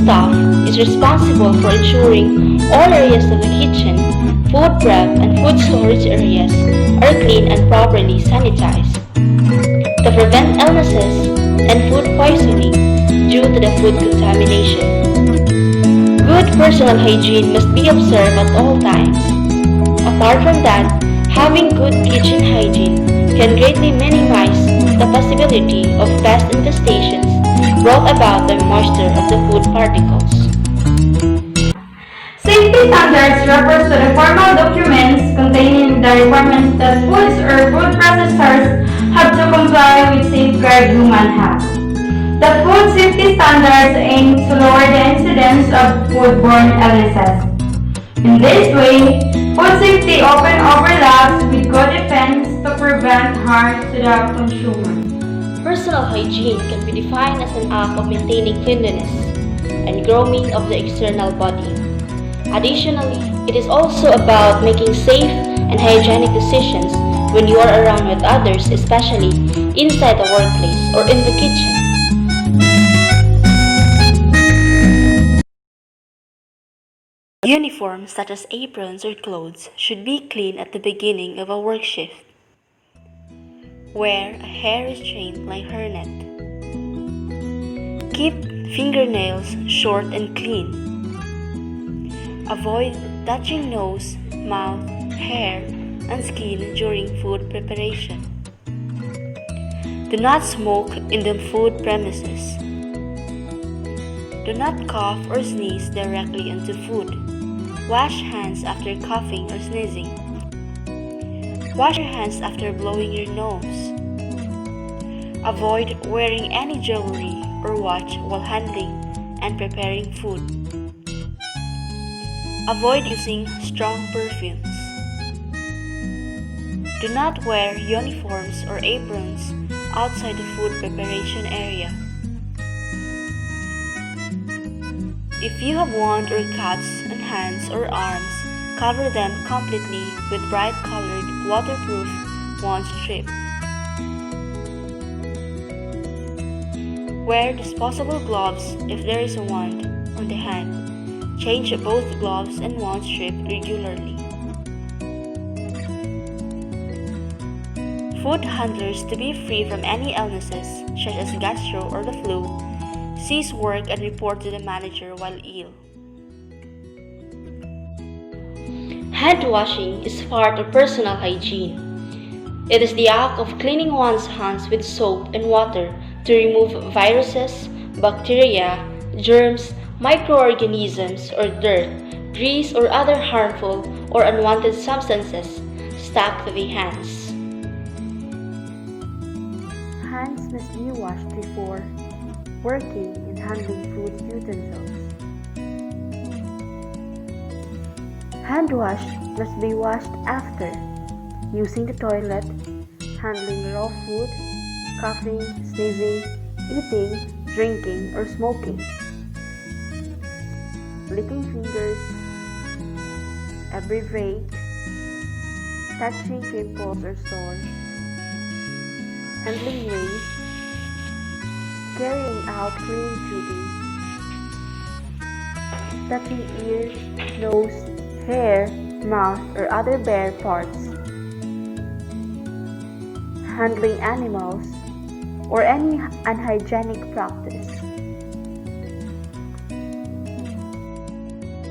staff is responsible for ensuring all areas of the kitchen, food prep, and food storage areas are clean and properly sanitized to prevent illnesses and food poisoning due to the food contamination. Good personal hygiene must be observed at all times. Apart from that, having good kitchen hygiene can greatly minimize the possibility of pest infestations brought about by moisture of the food particles. Safety standards refers to the formal documents containing the requirements that foods or food processors have to comply with safeguard human health. The food safety standards aim to lower the incidence of foodborne illnesses. In this way, food safety often overlaps with good defense to prevent harm to the consumer. Personal hygiene can be defined as an act of maintaining cleanliness and grooming of the external body. Additionally, it is also about making safe and hygienic decisions when you are around with others, especially inside the workplace or in the kitchen. Uniforms such as aprons or clothes should be clean at the beginning of a work shift. Wear a hair restraint like hairnet. Keep fingernails short and clean. Avoid touching nose, mouth, hair, and skin during food preparation. Do not smoke in the food premises. Do not cough or sneeze directly into food. Wash hands after coughing or sneezing. Wash your hands after blowing your nose. Avoid wearing any jewelry or watch while handling and preparing food. Avoid using strong perfumes. Do not wear uniforms or aprons outside the food preparation area. If you have wounds or cuts on hands or arms, cover them completely with bright-colored, waterproof wound strip. Wear disposable gloves if there is a wound on the hand. Change both gloves and wound strip regularly. Food handlers to be free from any illnesses such as gastro or the flu. Cease work and report to the manager while ill. Hand washing is part of personal hygiene. It is the act of cleaning one's hands with soap and water to remove viruses, bacteria, germs, microorganisms, or dirt, grease, or other harmful or unwanted substances stuck to the hands. Hands must be washed before working and handling food utensils. Hand wash must be washed after using the toilet, handling raw food, coughing, sneezing, eating, drinking, or smoking. Licking fingers, every break, touching pimples or sores, handling waste, carrying out cleaning duties, touching ears, nose, hair, mouth, or other bare parts, handling animals, or any unhygienic practice.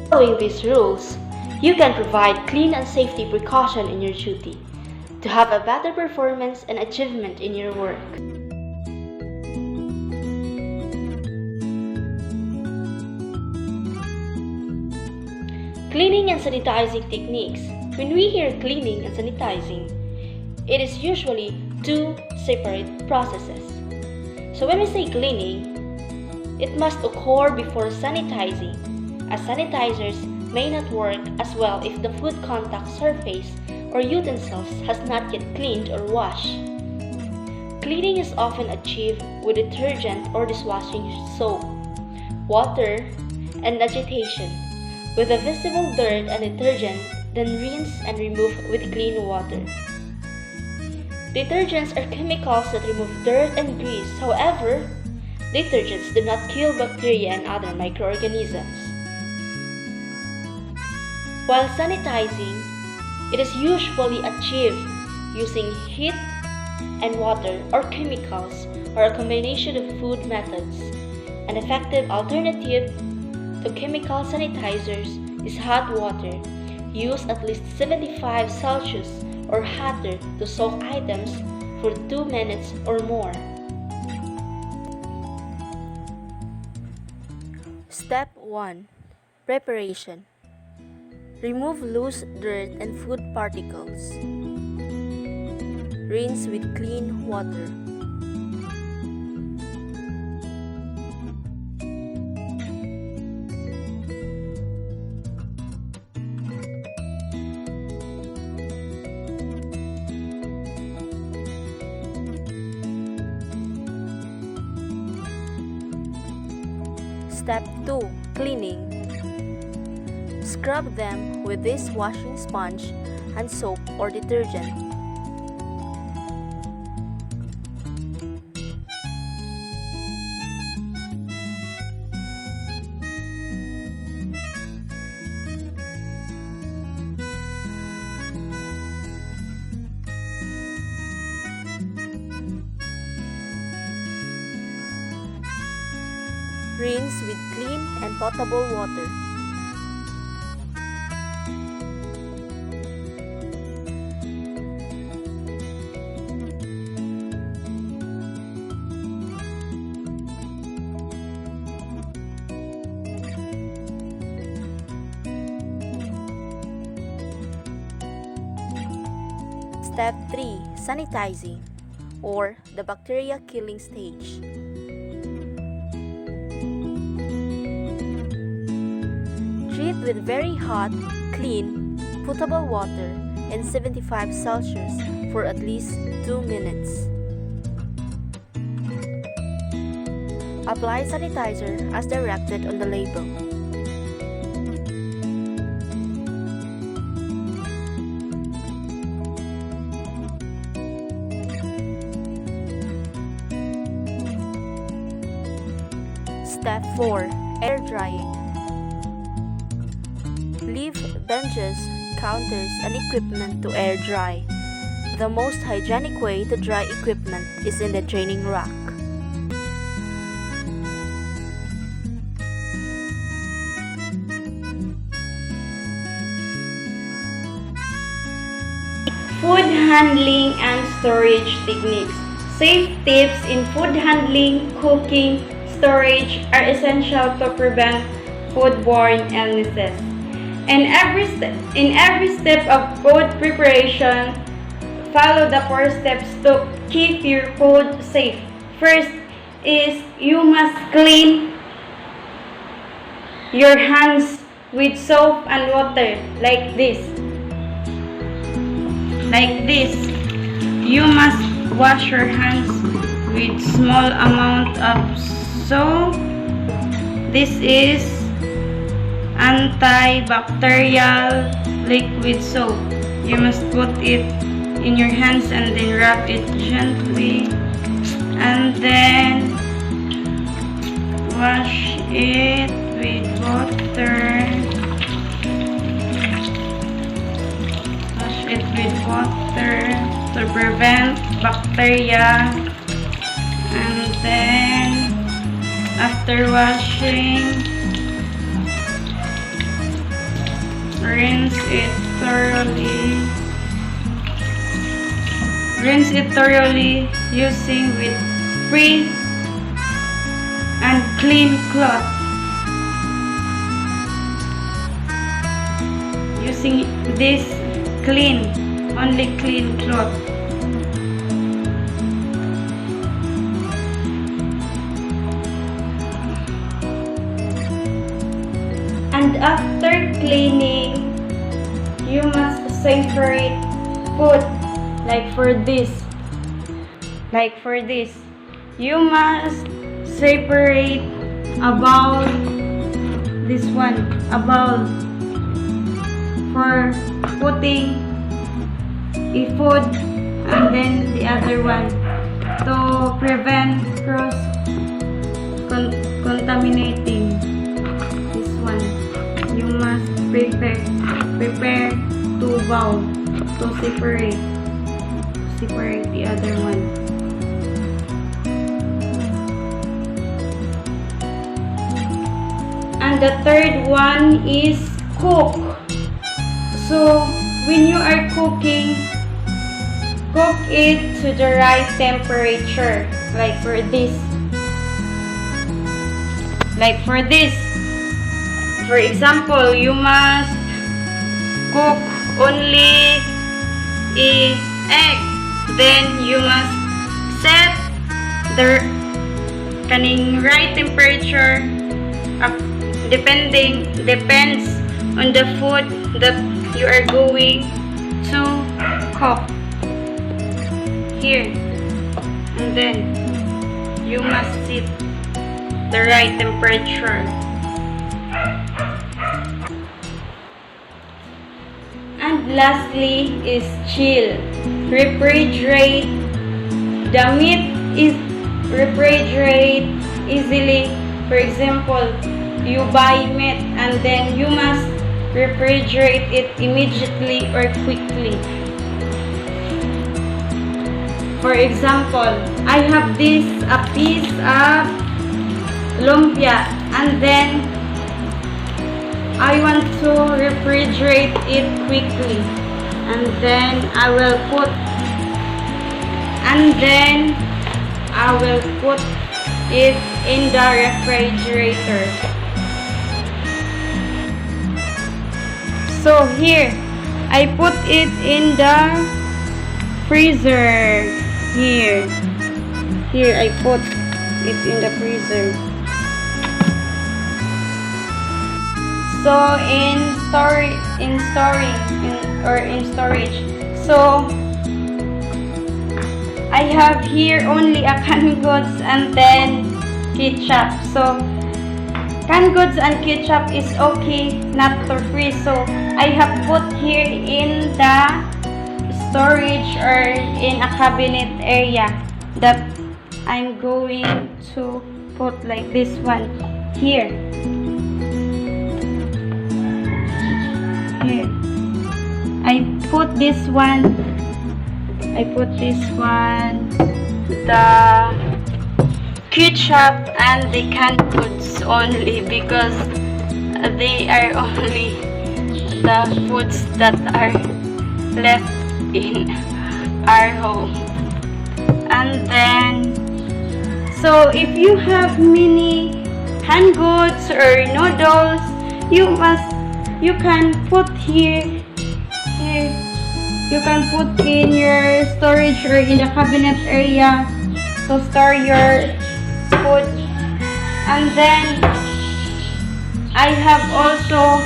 Following these rules, you can provide clean and safety precaution in your duty to have a better performance and achievement in your work. Cleaning and sanitizing techniques. When we hear cleaning and sanitizing, it is usually two separate processes. So when we say cleaning, it must occur before sanitizing, as sanitizers may not work as well if the food contact surface or utensils has not yet cleaned or washed. Cleaning is often achieved with detergent or dishwashing soap, water, and agitation, with the visible dirt and detergent, then rinse and remove with clean water. Detergents are chemicals that remove dirt and grease. However, detergents do not kill bacteria and other microorganisms. While sanitizing, it is usually achieved using heat and water or chemicals or a combination of food methods. An effective alternative to chemical sanitizers is hot water. Use at least 75 Celsius or hotter to soak items for 2 minutes or more. Step 1. Preparation. Remove loose dirt and food particles. Rinse with clean water. Step 2. Cleaning. Scrub them with this washing sponge and soap or detergent. Rinse with clean and potable water. Step 3. Sanitizing, or the bacteria killing stage. Treat with very hot, clean, potable water and 75 Celsius for at least 2 minutes. Apply sanitizer as directed on the label. Step 4. Air drying. Leave benches, counters, and equipment to air dry. The most hygienic way to dry equipment is in the draining rack. Food handling and storage techniques. Safe tips in food handling, cooking, storage are essential to prevent foodborne illnesses. In every step of food preparation, follow the 4 steps to keep your food safe. First is you must clean your hands with soap and water like this. Like this. You must wash your hands with small amount of soap. This is antibacterial liquid soap. You must put it in your hands and then rub it gently and then wash it with water. Wash it with water to prevent bacteria, and then after washing, rinse it thoroughly using with free and clean cloth. Using this only clean cloth. And after cleaning, you must separate food like for this. You must separate a bowl, this one, a bowl for putting a food, and then the other one to prevent contaminating. This one, you must prepare to bowl to separate the other one. And the third one is cook. So when you are cooking, cook it to the right temperature. Like for this. For example, you must cook only an egg. Then you must set the right temperature depends on the food that you are going to cook. Here. And then you must set the right temperature. And lastly is chill. Refrigerate. The meat is refrigerate easily. For example, you buy meat and then you must refrigerate it immediately or quickly. For example, I have a piece of lumpia and then I want to refrigerate it quickly, and then I will put it in the refrigerator. So here I put it in the freezer. Here I put it in the freezer. So in storage. So I have here only a canned goods and then ketchup. So canned goods and ketchup is okay, not to freeze. So I have put here in the storage or in a cabinet area that I'm going to put like this one here. I put this one, the ketchup and the canned goods only, because they are only the foods that are left in our home. And then, so if you have many canned goods or noodles, you can put here. You can put in your storage or in the cabinet area to store your food. And then I have also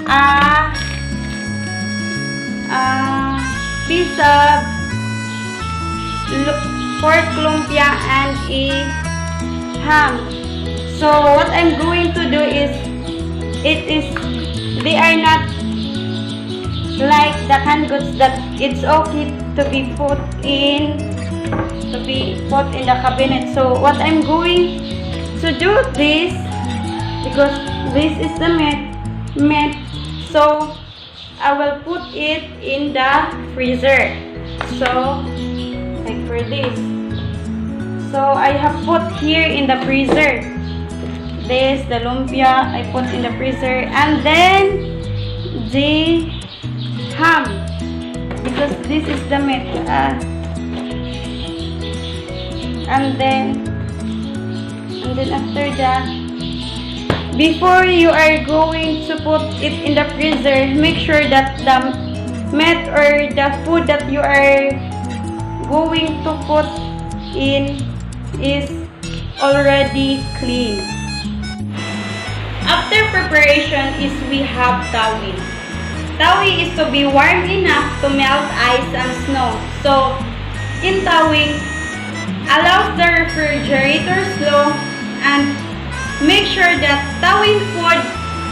a piece of pork lumpia and a ham. So what I'm going to do is, they are not like the canned goods that it's okay to be put in the cabinet. So what I'm going to do this, because this is the meat, so I will put it in the freezer. So like for this, so I have put here in the freezer the lumpia I put in the freezer, and then the ham, because this is the meat, and then after that, before you are going to put it in the freezer, make sure that the meat or the food that you are going to put in is already clean. After preparation is we have tawing. Tawing is to be warm enough to melt ice and snow. So, in tawing, allows the refrigerator slow and make sure that tawing food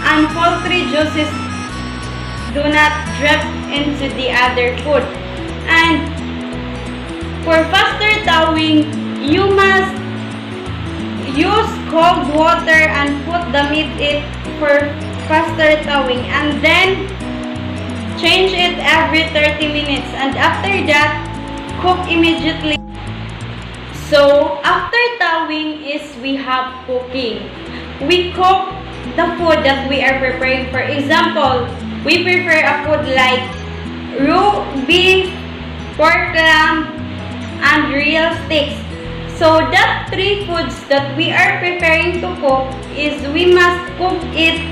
and poultry juices do not drip into the other food. And for faster tawing, you Use cold water and put the meat in for faster thawing, and then change it every 30 minutes, and after that, cook immediately. So, after thawing is we have cooking. We cook the food that we are preparing. For example, we prepare a food like raw beef, pork lamb, and real steaks. So, that three foods that we are preparing to cook is we must cook it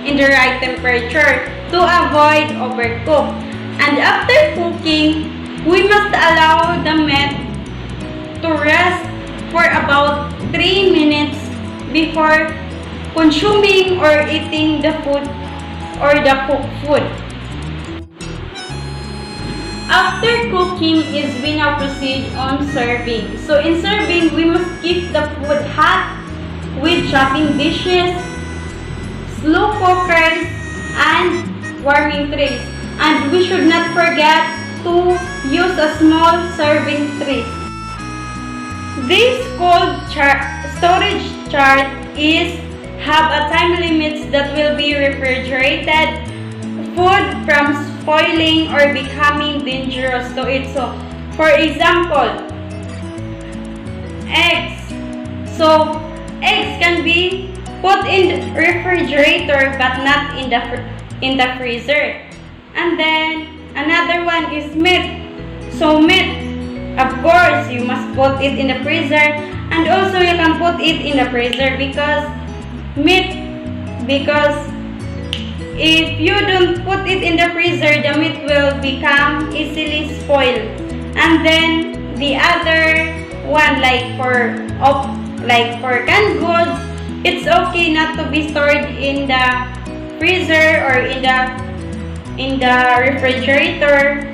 in the right temperature to avoid overcook. And after cooking, we must allow the meat to rest for about 3 minutes before consuming or eating the food or the cooked food. After cooking is we now proceed on serving. So in serving, we must keep the food hot with chopping dishes, slow cookers, and warming trays. And we should not forget to use a small serving trays. This cold storage chart is have a time limits that will be refrigerated food from spoiling or becoming dangerous to eat. So, for example, eggs. So, eggs can be put in the refrigerator but not in the freezer. And then another one is meat. So, meat, of course, you must put it in the freezer, and also you can put it in the freezer because if you don't put it in the freezer, the meat will become easily spoiled. And then the other one, like for canned goods, it's okay not to be stored in the freezer or in the refrigerator.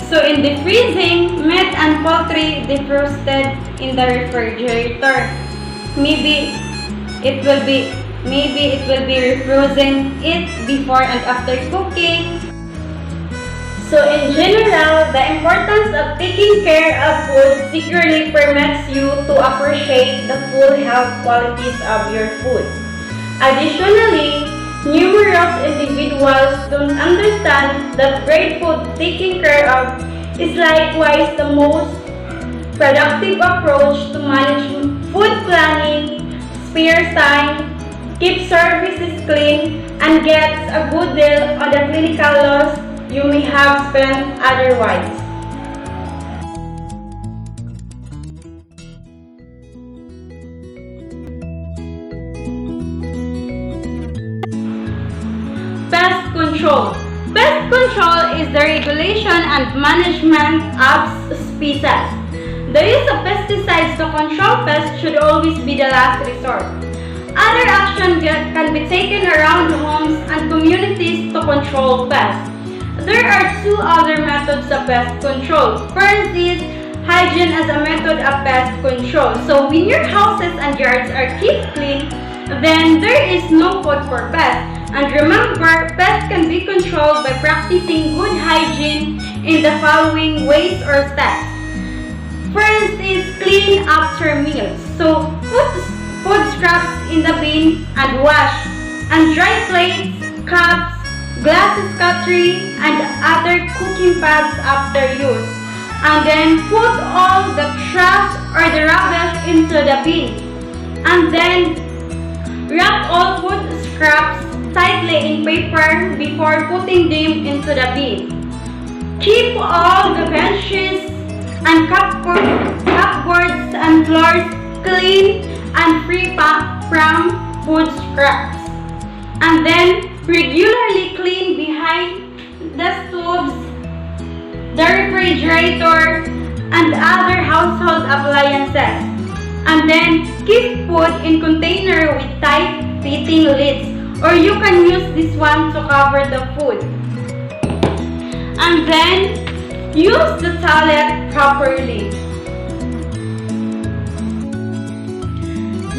So in the freezing, meat and poultry defrosted in the refrigerator. Maybe it will be refrozen it before and after cooking. So in general, the importance of taking care of food securely permits you to appreciate the full health qualities of your food. Additionally, numerous individuals don't understand that great food taken care of is likewise the most productive approach to manage food planning, spares time, keeps services clean, and gets a good deal on the clinical loss you may have spent otherwise. Pest control. Pest control is the regulation and management of species. The use of pesticides to control pests should always be the last resort. Other action can be taken around homes and communities to control pests. There are two other methods of pest control. First is hygiene as a method of pest control. So when your houses and yards are kept clean, then there is no food for pests. And remember, pests can be controlled by practicing good hygiene in the following ways or steps. First is clean after meals. So put food scraps in the bin and wash. And dry plates, cups, glasses, cutlery, and other cooking pots after use. And then put all the trash or the rubbish into the bin. And then wrap all food scraps tightly in paper before putting them into the bin. Keep all the benches and cupboards and floors clean and free from food scraps. And then regularly clean behind the stoves, the refrigerator, and other household appliances. And then keep food in container with tight fitting lids, or you can use this one to cover the food. And then use the toilet properly.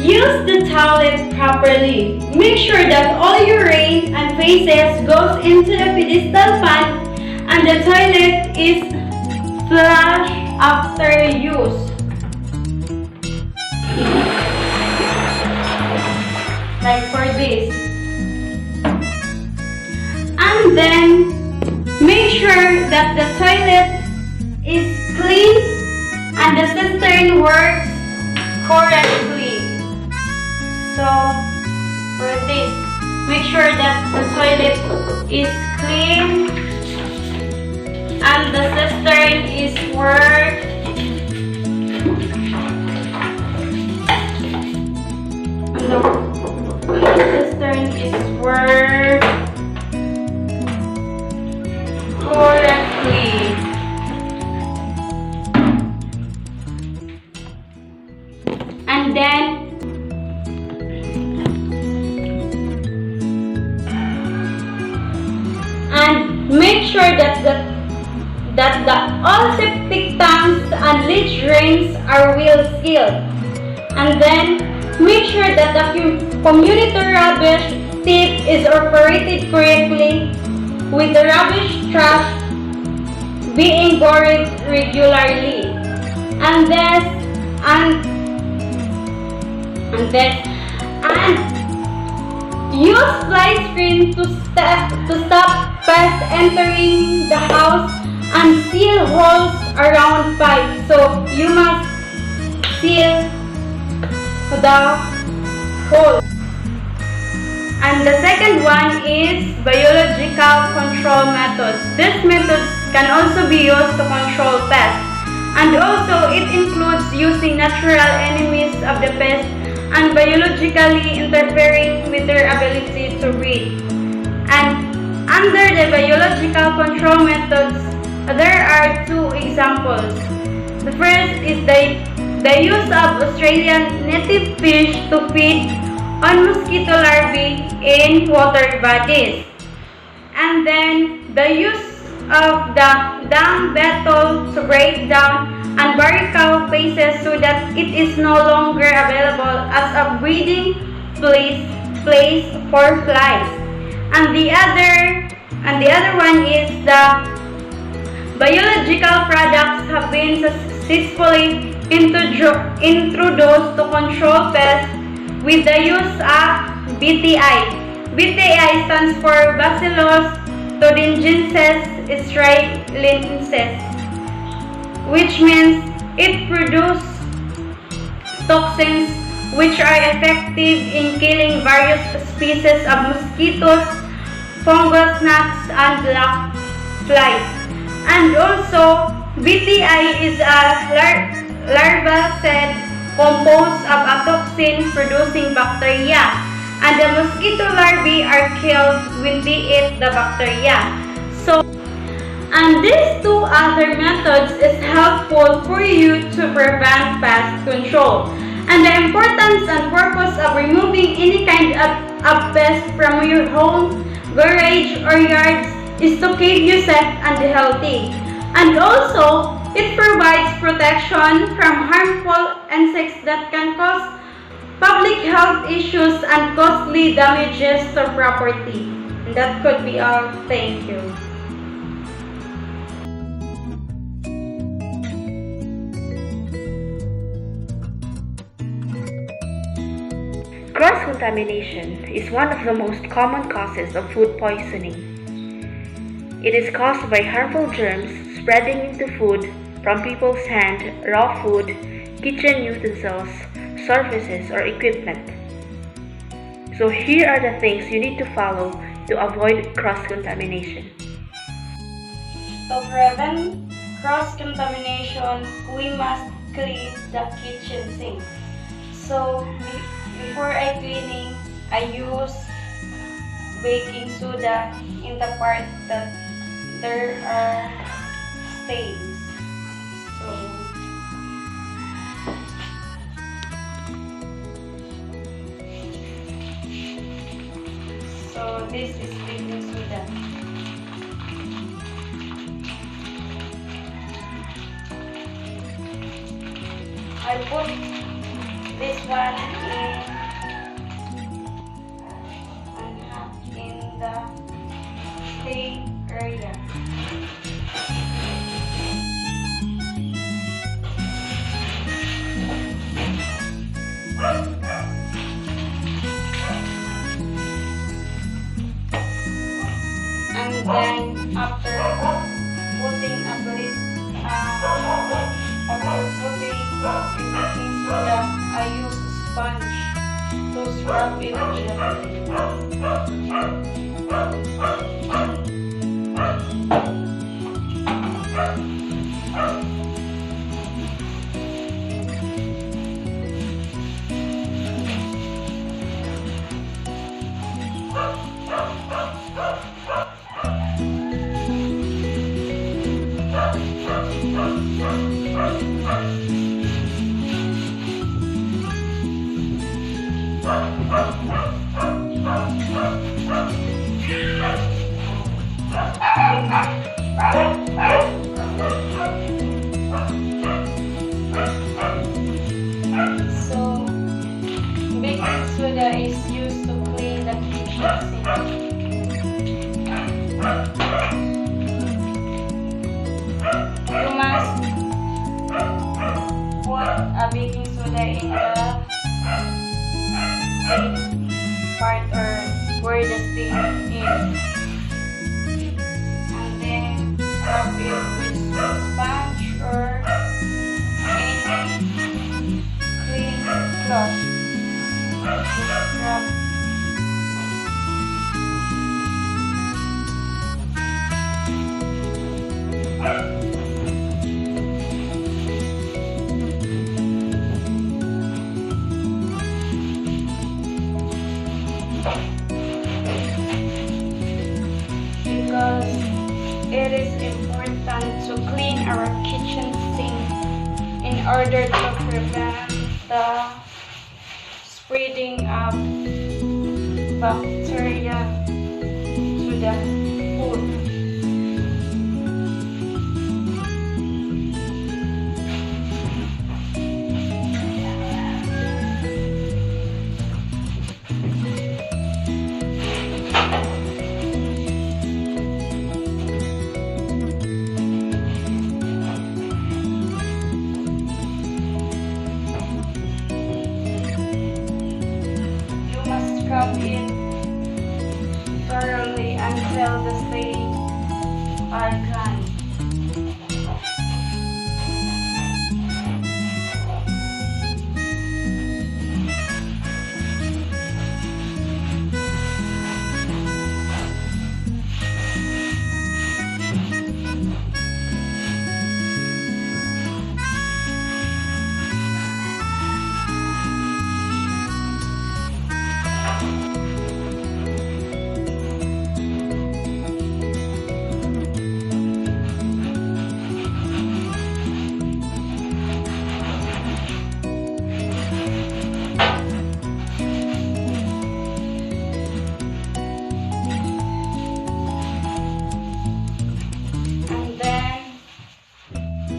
Use the toilet properly. Make sure that all urine and feces goes into the pedestal pan and the toilet is flushed after use. this. And then make sure that the toilet is clean and the cistern works correctly. So for this, make sure that the toilet is clean and the cistern is worked. And the cistern is worked correctly. And then make sure that the all septic tanks and leach drains are well sealed. And then make sure that the community rubbish tip is operated correctly, with the rubbish trash being buried regularly. And use fly screen to stop pests entering the house, and seal holes around pipes. So you must seal the hole. And the second one is biological control methods. These methods can also be used to control pests. And also it includes using natural enemies of the pest and biologically interfering with their ability to breed. And under the biological control methods, there are two examples. The first is the use of Australian native fish to feed on mosquito larvae in water bodies. And then the use of the dung beetle to break down and bury cow faces so that it is no longer available as a breeding place for flies. And the other one is the biological products have been successfully introduced to control pests with the use of BTI. BTI stands for Bacillus thuringiensis israelensis, which means it produces toxins which are effective in killing various species of mosquitoes, fungus gnats, and black flies. And also, BTI is a larval cell composed of a toxin-producing bacteria, and the mosquito larvae are killed when they eat the bacteria. And these two other methods is helpful for you to prevent pest control. And the importance and purpose of removing any kind of pest from your home, garage, or yards is to keep you safe and healthy. And also, it provides protection from harmful insects that can cause public health issues and costly damages to property. And that could be all. Thank you. Cross-contamination is one of the most common causes of food poisoning. It is caused by harmful germs spreading into food from people's hand, raw food, kitchen utensils, surfaces, or equipment. So here are the things you need to follow to avoid cross-contamination. To prevent cross-contamination, we must clean the kitchen sink. So before I cleaning, I use baking soda in the part that there are stains. So this is baking soda. I put this one in the stain area. I use a sponge to scrub it So, baking soda is used to clean the kitchen sink. You must put a baking soda in the sink part or where the stain is, and then scrub it with sponge or any clean cloth. Scrub. Because it is important to clean our kitchen sink in order to prevent the spreading of bacteria to the food. Scrub it thoroughly until the stains are gone.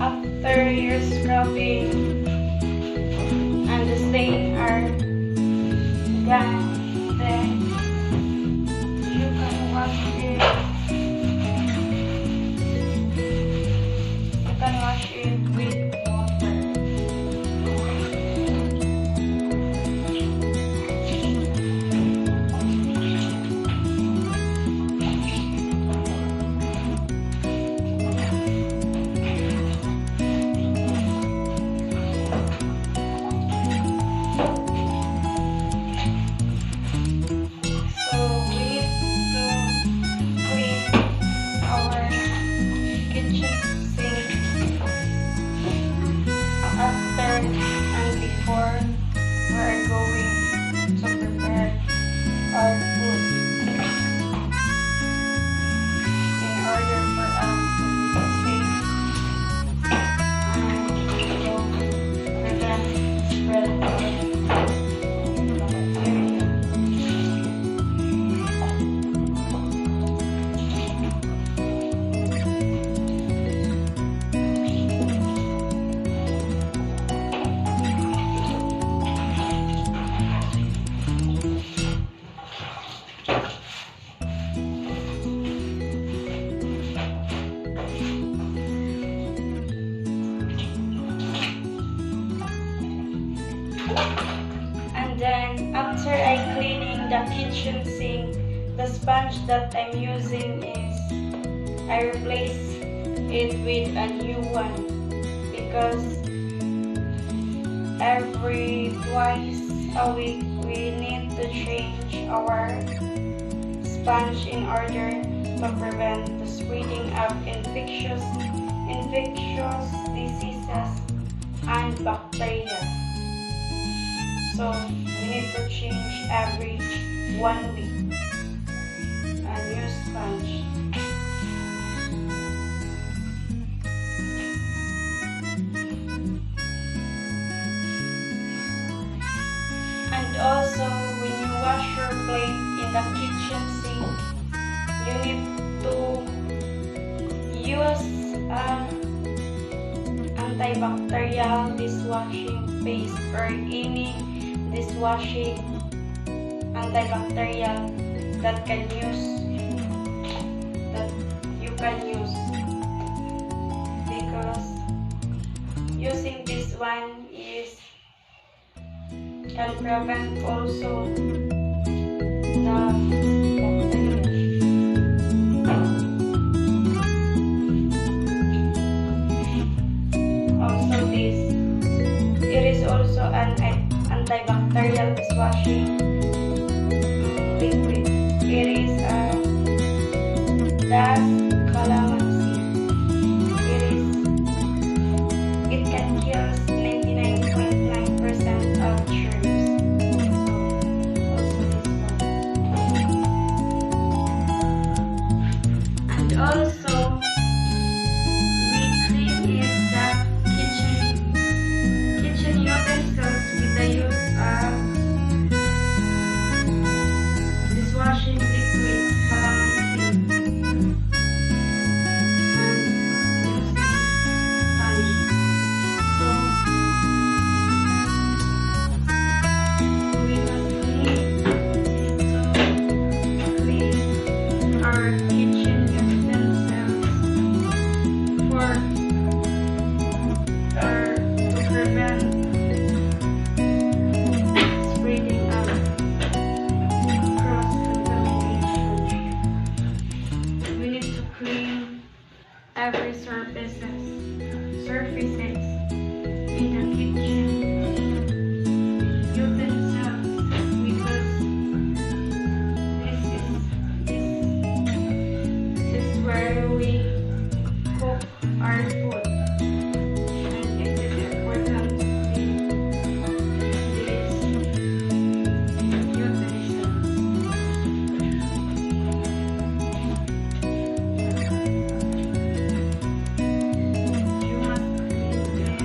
After your scrubbing and the stains are gone, then you can wash it. You can wash it with water. And before we're going to prepare our food in order for us to be safe and to prevent spread of bacteria. And then after I cleaning the kitchen sink, the sponge that I'm using is I replace it with a new one because every twice a week we need to change our sponge in order to prevent the spreading of infectious diseases and bacteria. So we need to change every 1 week a new sponge. And also, when you wash your plate in the kitchen sink, you need to use antibacterial dishwashing paste or any dishwashing antibacterial that you can use, because using this one can prevent also the bacteria. Also it is also an antibacterial dishwashing liquid. It is dust calamansi. It can kill 99.9% of germs. And also we clean the kitchen utensils with the use of dishwashing liquid calamansi and using sponge. So we must need to clean our kitchen utensils to prevent spreading of cross-contamination. We need to clean every surfaces in the kitchen utensils, because this is where we cook our food, and it is important to clean these utensils. You must clean it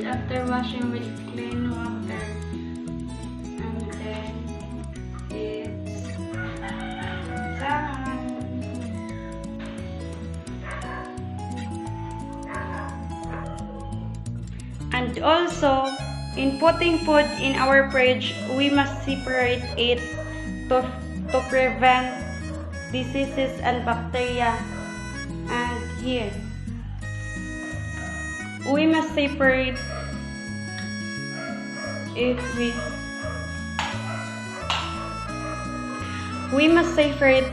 after washing with clean water. And then it's done. And also, in putting food in our fridge, we must separate it to prevent diseases and bacteria. And here, we must separate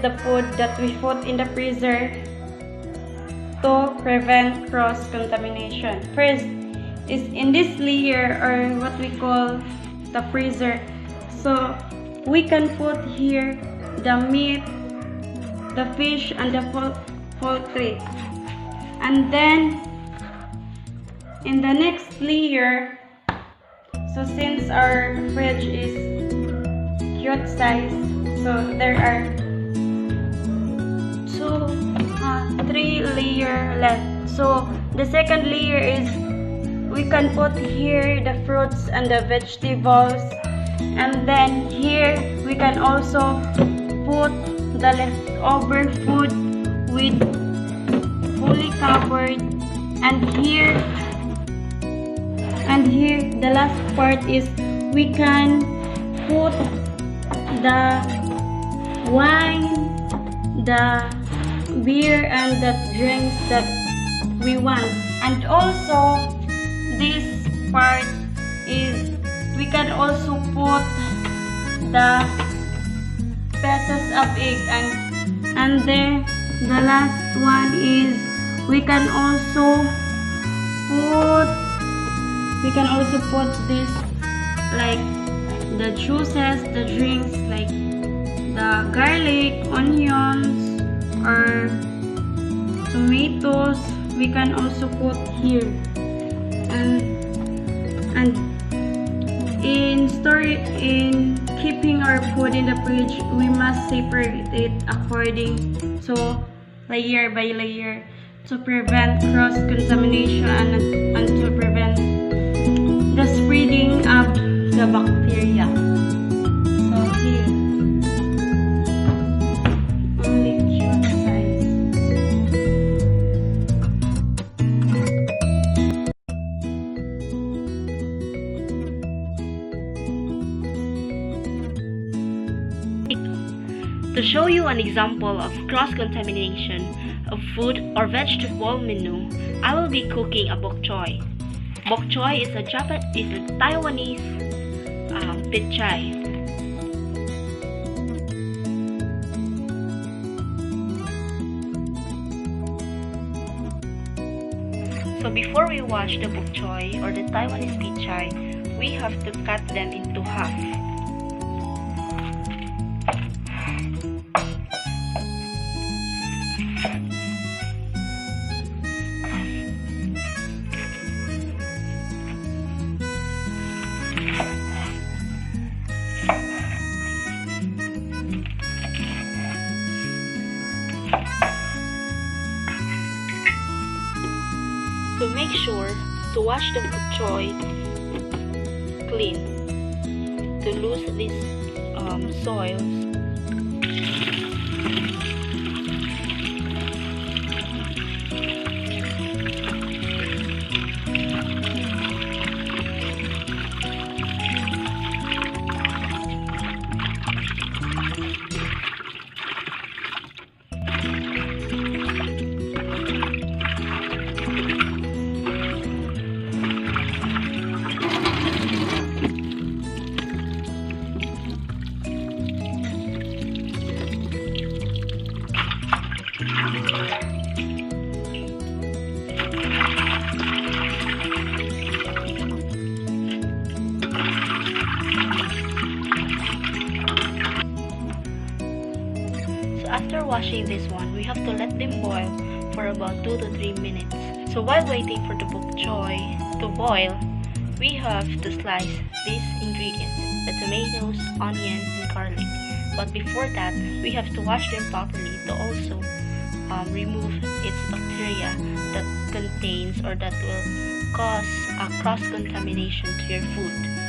the food that we put in the freezer to prevent cross-contamination. First is in this layer, or what we call the freezer. So we can put here the meat, the fish, and the poultry. And then in the next layer, so since our fridge is cute size, so there are three layer left. So the second layer is we can put here the fruits and the vegetables, and then here we can also put the leftover food with fully covered. And here the last part is we can put the wine, the beer, and the drinks that we want. And also this part is we can also put the pieces of egg, and then the last one is we can also put this, like the juices, the drinks, like the garlic, onions, or tomatoes, we can also put here. And in keeping our food in the fridge, we must separate it according to layer by layer to prevent cross-contamination and to prevent the spreading of the bacteria. So here, only cute size. To show you an example of cross-contamination of food or vegetable menu, I will be cooking a bok choy. Bok choy is a Taiwanese pit chai. So before we wash the bok choy or the Taiwanese pit chai, we have to cut them into half. So make sure to wash the bok choy clean to lose these soils. After washing this one, we have to let them boil for about 2 to 3 minutes. So while waiting for the bok choy to boil, we have to slice these ingredients, the tomatoes, onion, and garlic. But before that, we have to wash them properly to also remove its bacteria that contains or that will cause a cross-contamination to your food.